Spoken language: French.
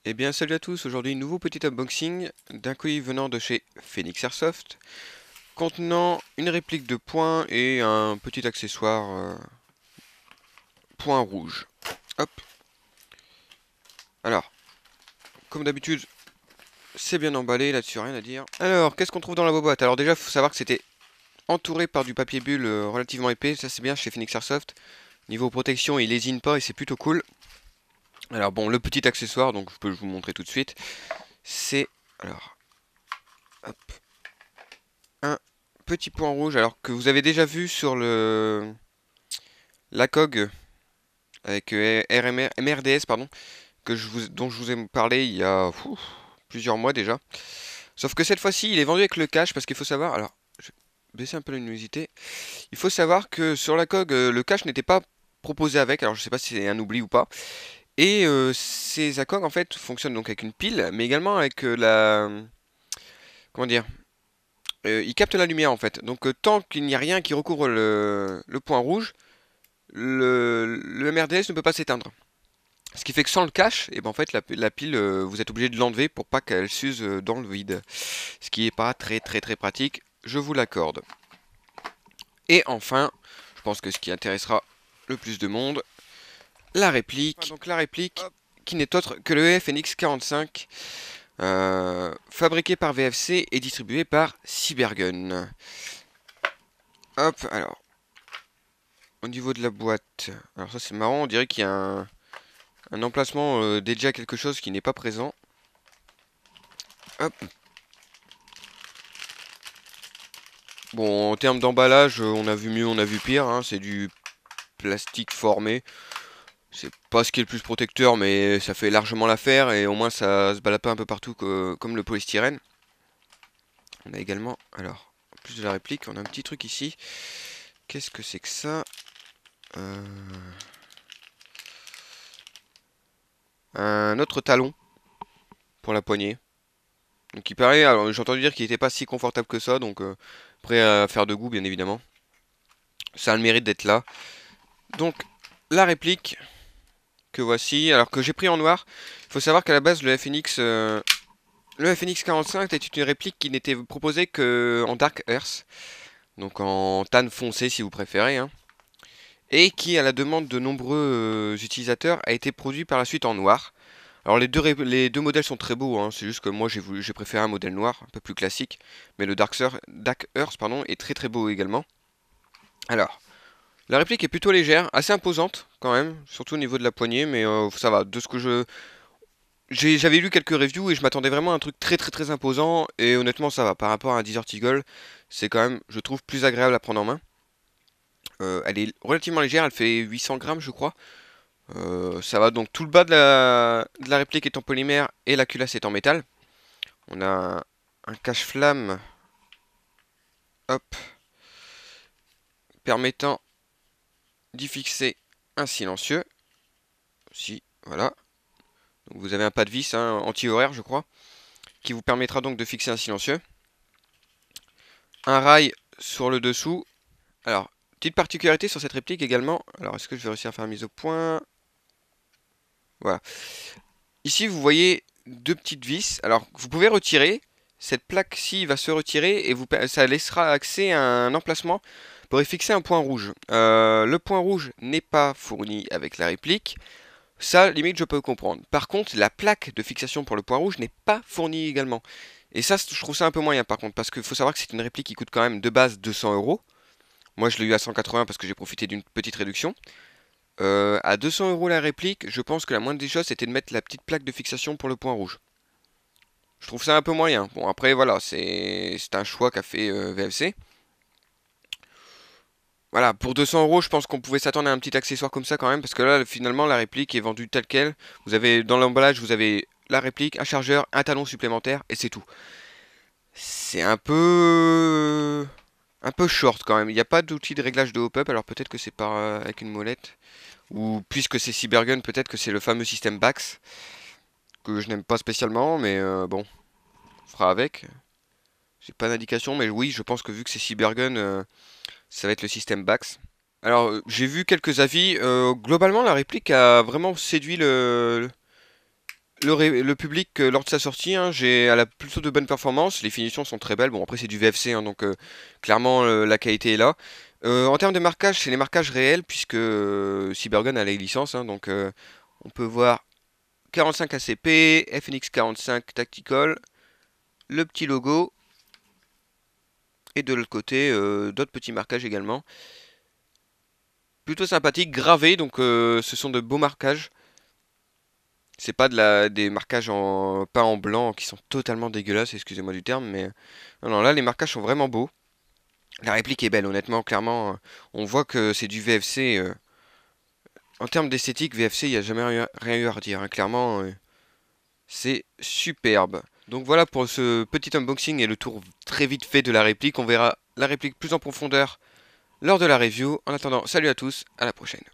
Eh bien salut à tous, aujourd'hui nouveau petit unboxing d'un colis venant de chez Phoenix Airsoft contenant une réplique de poing et un petit accessoire point rouge. Hop. Alors, comme d'habitude, c'est bien emballé, là-dessus rien à dire. Alors, qu'est-ce qu'on trouve dans la boîte? Alors déjà, il faut savoir que c'était entouré par du papier bulle relativement épais, ça c'est bien chez Phoenix Airsoft. Niveau protection, il lésine pas et c'est plutôt cool. Alors bon, le petit accessoire, donc je peux vous montrer tout de suite, c'est... Alors, hop, un petit point rouge, alors que vous avez déjà vu sur le la COG avec MRDS, pardon, dont je vous ai parlé il y a plusieurs mois déjà. Sauf que cette fois-ci, il est vendu avec le cache parce qu'il faut savoir. Alors, je vais baisser un peu la luminosité. Il faut savoir que sur la COG, le cache n'était pas proposé avec. Alors, je sais pas si c'est un oubli ou pas. Et ces ACOG en fait fonctionnent donc avec une pile, mais également avec la comment dire, il capte la lumière en fait. Donc tant qu'il n'y a rien qui recouvre le point rouge, le MRDS ne peut pas s'éteindre. Ce qui fait que sans le cache, et ben en fait la pile, vous êtes obligé de l'enlever pour pas qu'elle s'use dans le vide. Ce qui est pas très pratique, je vous l'accorde. Et enfin, je pense que ce qui intéressera le plus de monde, la réplique. Enfin, donc la réplique qui n'est autre que le FNX 45, fabriqué par VFC et distribué par Cybergun. Hop, alors, au niveau de la boîte, alors ça c'est marrant, on dirait qu'il y a un emplacement dédié à quelque chose qui n'est pas présent. Hop. Bon, en termes d'emballage, on a vu mieux, on a vu pire, hein, c'est du plastique formé. C'est pas ce qui est le plus protecteur, mais ça fait largement l'affaire et au moins ça se balade pas un peu partout comme le polystyrène. On a également, alors, en plus de la réplique, on a un petit truc ici. Qu'est-ce que c'est que ça? Un autre talon pour la poignée. Donc il paraît, alors j'ai entendu dire qu'il était pas si confortable que ça, donc prêt à faire de goût bien évidemment. Ça a le mérite d'être là. Donc la réplique que voici, alors que j'ai pris en noir. Il faut savoir qu'à la base le FNX 45 était une réplique qui n'était proposée que en Dark Earth, donc en tan foncé si vous préférez, hein, et qui à la demande de nombreux utilisateurs a été produit par la suite en noir. Alors les deux modèles sont très beaux, hein, c'est juste que moi j'ai préféré un modèle noir, un peu plus classique, mais le Dark Earth pardon, est très beau également. Alors, la réplique est plutôt légère, assez imposante quand même, surtout au niveau de la poignée, mais ça va. De ce que j'avais lu quelques reviews et je m'attendais vraiment à un truc très imposant, et honnêtement ça va. Par rapport à un Desert Eagle, c'est quand même, je trouve, plus agréable à prendre en main. Elle est relativement légère, elle fait 800 grammes je crois. Ça va, donc tout le bas de la réplique est en polymère et la culasse est en métal. On a un cache-flamme, hop, permettant d'y fixer un silencieux. Si, voilà. Donc vous avez un pas de vis hein, anti-horaire, je crois, qui vous permettra donc de fixer un silencieux. Un rail sur le dessous. Alors, petite particularité sur cette réplique également. Alors, est-ce que je vais réussir à faire la mise au point? Voilà. Ici, vous voyez deux petites vis. Alors, vous pouvez retirer. Cette plaque-ci va se retirer et ça laissera accès à un emplacement pour y fixer un point rouge. Le point rouge n'est pas fourni avec la réplique. Ça, limite, je peux comprendre. Par contre, la plaque de fixation pour le point rouge n'est pas fournie également. Et ça, je trouve ça un peu moyen par contre, parce qu'il faut savoir que c'est une réplique qui coûte quand même de base 200 euros. Moi, je l'ai eu à 180 parce que j'ai profité d'une petite réduction. À 200 euros la réplique, je pense que la moindre des choses, c'était de mettre la petite plaque de fixation pour le point rouge. Je trouve ça un peu moyen. Bon, après, voilà, c'est un choix qu'a fait VFC. Voilà, pour 200 euros, je pense qu'on pouvait s'attendre à un petit accessoire comme ça quand même, parce que là, finalement, la réplique est vendue telle quelle. Vous avez, dans l'emballage, vous avez la réplique, un chargeur, un talon supplémentaire, et c'est tout. C'est un peu short quand même. Il n'y a pas d'outil de réglage de hop-up, alors peut-être que c'est par avec une molette. Ou puisque c'est Cybergun, peut-être que c'est le fameux système Bax, que je n'aime pas spécialement, mais bon, on fera avec. J'ai pas d'indication, mais oui, je pense que vu que c'est Cybergun, ça va être le système Bax. Alors, j'ai vu quelques avis. Globalement, la réplique a vraiment séduit le public, lors de sa sortie, hein, elle a plutôt de bonnes performances. Les finitions sont très belles. Bon, après, c'est du VFC, hein, donc clairement, la qualité est là. En termes de marquage, c'est les marquages réels, puisque Cybergun a les licences. Hein, donc, on peut voir 45 ACP, FNX 45 Tactical, le petit logo. Et de l'autre côté, d'autres petits marquages également. Plutôt sympathique, gravé, donc ce sont de beaux marquages. C'est pas des marquages peint en blanc qui sont totalement dégueulasses, excusez-moi du terme, mais non, non, là les marquages sont vraiment beaux. La réplique est belle, honnêtement, clairement, on voit que c'est du VFC. En termes d'esthétique, VFC, il n'y a jamais rien eu à redire, hein, clairement, c'est superbe. Donc voilà pour ce petit unboxing et le tour très vite fait de la réplique. On verra la réplique plus en profondeur lors de la review. En attendant, salut à tous, à la prochaine.